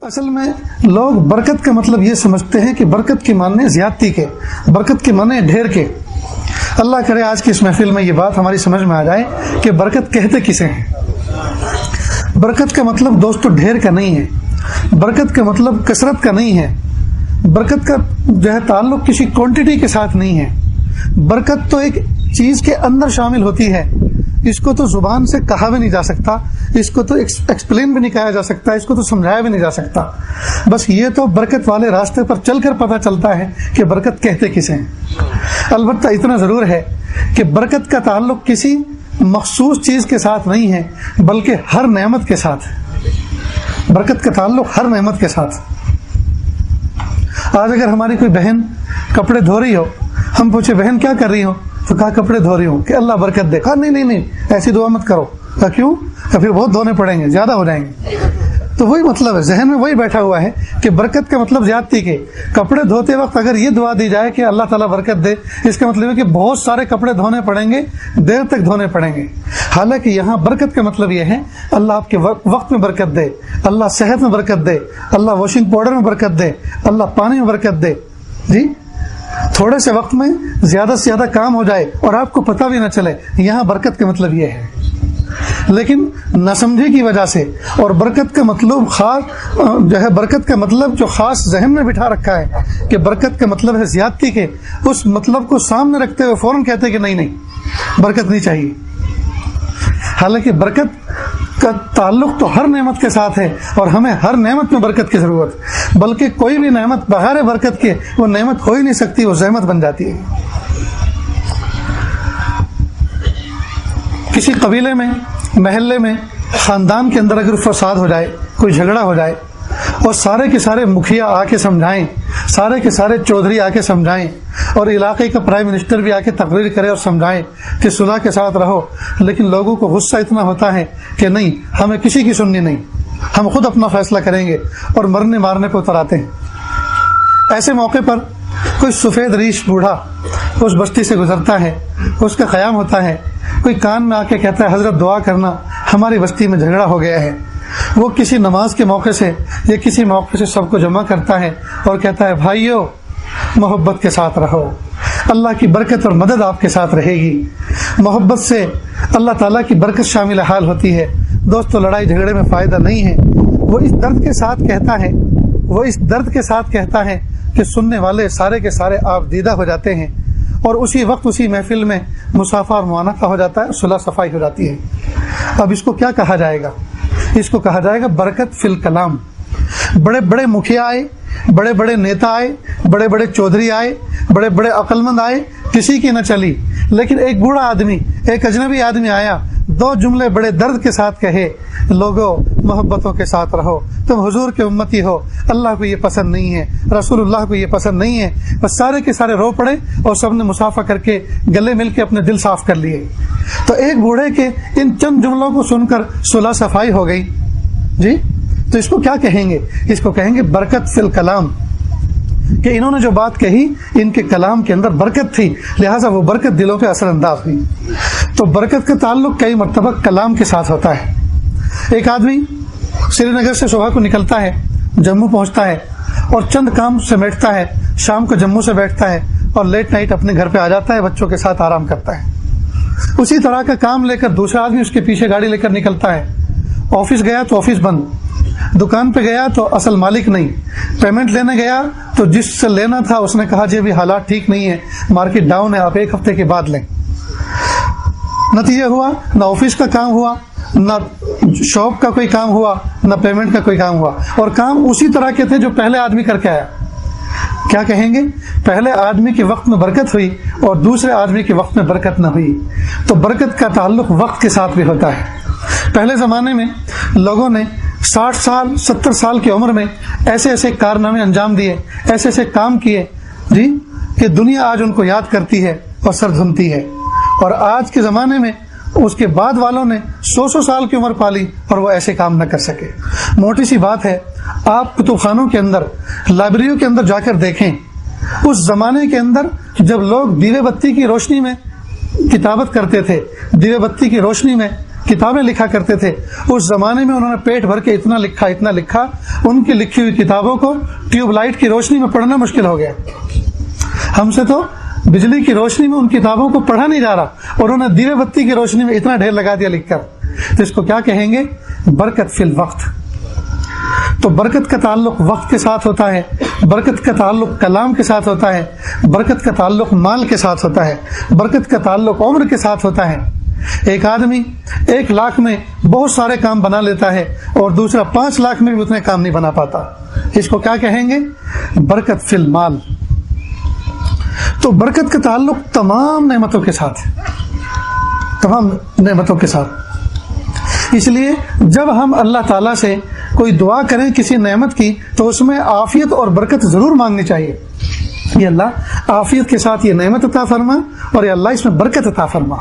اصل میں لوگ برکت کا مطلب یہ سمجھتے ہیں کہ برکت کے معنی زیادتی کے، برکت کے معنی ڈھیر کے۔ اللہ کرے آج کی اس محفل میں یہ بات ہماری سمجھ میں آ جائے کہ برکت کہتے کسے ہیں۔ برکت کا مطلب دوستو ڈھیر کا نہیں ہے، برکت کا مطلب کثرت کا نہیں ہے، برکت کا جو ہے تعلق کسی کوانٹٹی کے ساتھ نہیں ہے۔ برکت تو ایک چیز کے اندر شامل ہوتی ہے، اس کو تو زبان سے کہا بھی نہیں جا سکتا، اس کو تو ایکسپلین بھی نہیں کہا جا سکتا، اس کو تو سمجھایا بھی نہیں جا سکتا۔ بس یہ تو برکت والے راستے پر چل کر پتہ چلتا ہے کہ برکت کہتے کسے ہیں۔ البتہ اتنا ضرور ہے کہ برکت کا تعلق کسی مخصوص چیز کے ساتھ نہیں ہے، بلکہ ہر نعمت کے ساتھ ہے۔ برکت کا تعلق ہر نعمت کے ساتھ۔ آج اگر ہماری کوئی بہن کپڑے دھو رہی ہو، ہم پوچھے بہن کیا کر رہی ہو، تو کہا کپڑے دھو رہی ہوں، کہ اللہ برکت دے۔ کہا نہیں ایسی دعا مت کرو۔ کہا کیوں؟ کہ پھر بہت دھونے پڑیں گے، زیادہ ہو جائیں گے۔ تو وہی مطلب ہے، ذہن میں وہی بیٹھا ہوا ہے کہ برکت کا مطلب زیادتی کے۔ کپڑے دھوتے وقت اگر یہ دعا دی جائے کہ اللہ تعالیٰ برکت دے، اس کا مطلب ہے کہ بہت سارے کپڑے دھونے پڑیں گے، دیر تک دھونے پڑیں گے۔ حالانکہ یہاں برکت کا مطلب یہ ہے اللہ آپ کے وقت میں برکت دے، اللہ صحت میں برکت دے، اللہ واشنگ پاؤڈر میں برکت دے، اللہ پانی میں برکت دے۔ جی تھوڑے سے وقت میں زیادہ سے زیادہ کام ہو جائے اور آپ کو پتہ بھی نہ چلے، یہاں برکت کا مطلب یہ ہے۔ لیکن نہ سمجھی کی وجہ سے اور برکت کا مطلب خاص جو ہے، برکت کا مطلب جو خاص ذہن میں بٹھا رکھا ہے کہ برکت کا مطلب ہے زیادتی کے، اس مطلب کو سامنے رکھتے ہوئے فوراً کہتے کہ نہیں برکت نہیں چاہیے۔ حالانکہ برکت کا تعلق تو ہر نعمت کے ساتھ ہے اور ہمیں ہر نعمت میں برکت کی ضرورت، بلکہ کوئی بھی نعمت بغیر برکت کے وہ نعمت ہو ہی نہیں سکتی، وہ زحمت بن جاتی ہے۔ کسی قبیلے میں، محلے میں، خاندان کے اندر اگر فساد ہو جائے، کوئی جھگڑا ہو جائے اور سارے کے سارے مکھیا آ کے سمجھائیں، سارے کے سارے چودھری آ کے سمجھائیں اور علاقے کا پرائم منسٹر بھی آ کے تقریر کرے اور سمجھائیں کہ صلح کے ساتھ رہو، لیکن لوگوں کو غصہ اتنا ہوتا ہے کہ نہیں، ہمیں کسی کی سننی نہیں، ہم خود اپنا فیصلہ کریں گے اور مرنے مارنے پہ اتر آتے ہیں۔ ایسے موقع پر کوئی سفید ریش بوڑھا اس بستی سے گزرتا ہے، اس کا قیام ہوتا ہے، کوئی کان میں آ کے کہتا ہے حضرت دعا کرنا، ہماری بستی میں جھگڑا ہو گیا ہے۔ وہ کسی نماز کے موقع سے یا کسی موقع سے سب کو جمع کرتا ہے اور کہتا ہے بھائیو محبت کے ساتھ رہو، اللہ کی برکت اور مدد آپ کے ساتھ رہے گی۔ محبت سے اللہ تعالیٰ کی برکت شامل حال ہوتی ہے۔ دوستو لڑائی جھگڑے میں فائدہ نہیں ہے۔ وہ اس درد کے ساتھ کہتا ہے کہ سننے والے سارے کے سارے آپ دیدہ ہو جاتے ہیں اور اسی وقت اسی محفل میں مسافہ اور معانقہ ہو جاتا ہے، صلح صفائی ہو جاتی ہے۔ اب اس کو کیا کہا جائے گا؟ اس کو کہا جائے گا برکت فی الکلام۔ بڑے بڑے مکھیا آئے، بڑے بڑے نیتا آئے، بڑے بڑے چودھری آئے، بڑے بڑے عقل مند آئے، کسی کی نہ چلی، لیکن ایک بوڑھا آدمی، ایک اجنبی آدمی آیا، دو جملے بڑے درد کے ساتھ کہے، لوگوں محبتوں کے ساتھ رہو، تم حضور کے امتی ہو، اللہ کو یہ پسند نہیں ہے، رسول اللہ کو یہ پسند نہیں ہے۔ بس سارے کے سارے رو پڑے اور سب نے مصافحہ کر کے گلے مل کے اپنے دل صاف کر لیے۔ تو ایک بوڑھے کے ان چند جملوں کو سن کر صلح صفائی ہو گئی۔ جی تو اس کو کیا کہیں گے؟ اس کو کہیں گے برکت فی الکلام، کہ انہوں نے جو بات کہی ان کے کلام کے اندر برکت تھی، لہٰذا وہ برکت دلوں پہ اثر انداز ہوئی۔ تو برکت کا تعلق کئی مرتبہ کلام کے ساتھ ہوتا ہے۔ ایک آدمی سری نگر سے صبح کو نکلتا ہے، جموں پہنچتا ہے اور چند کام سمیٹتا ہے، شام کو جموں سے بیٹھتا ہے اور لیٹ نائٹ اپنے گھر پہ آ جاتا ہے، بچوں کے ساتھ آرام کرتا ہے۔ اسی طرح کا کام لے کر دوسرا آدمی اس کے پیچھے گاڑی لے کر نکلتا ہے، آفس گیا تو آفس بند، دکان پہ گیا تو اصل مالک نہیں، پیمنٹ لینے گیا تو جس سے لینا تھا اس نے کہا جی ابھی حالات ٹھیک نہیں ہے، مارکیٹ ڈاؤن ہے، آپ ایک ہفتے کے بعد لیں۔ نتیجہ ہوا نہ آفس کا کام ہوا، نہ شاپ کا کوئی کام ہوا، نہ پیمنٹ کا کوئی کام ہوا، اور کام اسی طرح کے تھے جو پہلے آدمی کر کے آیا۔ کیا کہیں گے؟ پہلے آدمی کے وقت میں برکت ہوئی اور دوسرے آدمی کے وقت میں برکت نہ ہوئی۔ تو برکت کا تعلق وقت کے ساتھ بھی ہوتا ہے۔ پہلے زمانے میں لوگوں نے 60 سال 70 سال کی عمر میں ایسے ایسے کارنامے انجام دیے، ایسے ایسے کام کیے جی کہ دنیا آج ان کو یاد کرتی ہے اور سر دھنتی ہے۔ اور آج کے زمانے میں اس کے بعد والوں نے 100 سال کی عمر پالی اور وہ ایسے کام نہ کر سکے۔ موٹی سی بات ہے، آپ کتب خانوں کے اندر، لائبریریوں کے اندر جا کر دیکھیں، اس زمانے کے اندر جب لوگ دیوے بتی کی روشنی میں کتابت کرتے تھے، دیوے بتی کی روشنی میں کتابیں لکھا کرتے تھے، اس زمانے میں انہوں نے پیٹ بھر کے اتنا لکھا، ان کی لکھی ہوئی کتابوں کو ٹیوب لائٹ کی روشنی میں پڑھنا مشکل ہو گیا۔ ہم سے تو بجلی کی روشنی میں ان کتابوں کو پڑھا نہیں جا رہا، اور انہوں نے دیوے بتی کی روشنی میں اتنا ڈھیر لگا دیا لکھ کر۔ تو اس کو کیا کہیں گے؟ برکت فی الوقت۔ تو برکت کا تعلق وقت کے ساتھ ہوتا ہے، برکت کا تعلق کلام کے ساتھ ہوتا ہے، برکت کا تعلق مال کے ساتھ ہوتا ہے، برکت کا تعلق عمر کے ساتھ ہوتا ہے۔ ایک آدمی 1 لاکھ میں بہت سارے کام بنا لیتا ہے، اور دوسرا 5 لاکھ میں بھی اتنے کام نہیں بنا پاتا۔ اس کو کیا کہیں گے؟ برکت فی المال۔ تو برکت کا تعلق تمام نعمتوں کے ساتھ ہے، تمام نعمتوں کے ساتھ۔ اس لیے جب ہم اللہ تعالیٰ سے کوئی دعا کریں کسی نعمت کی، تو اس میں عافیت اور برکت ضرور مانگنی چاہیے۔ یہ اللہ عافیت کے ساتھ یہ نعمت عطا فرما، اور یہ اللہ اس میں برکت عطا فرما۔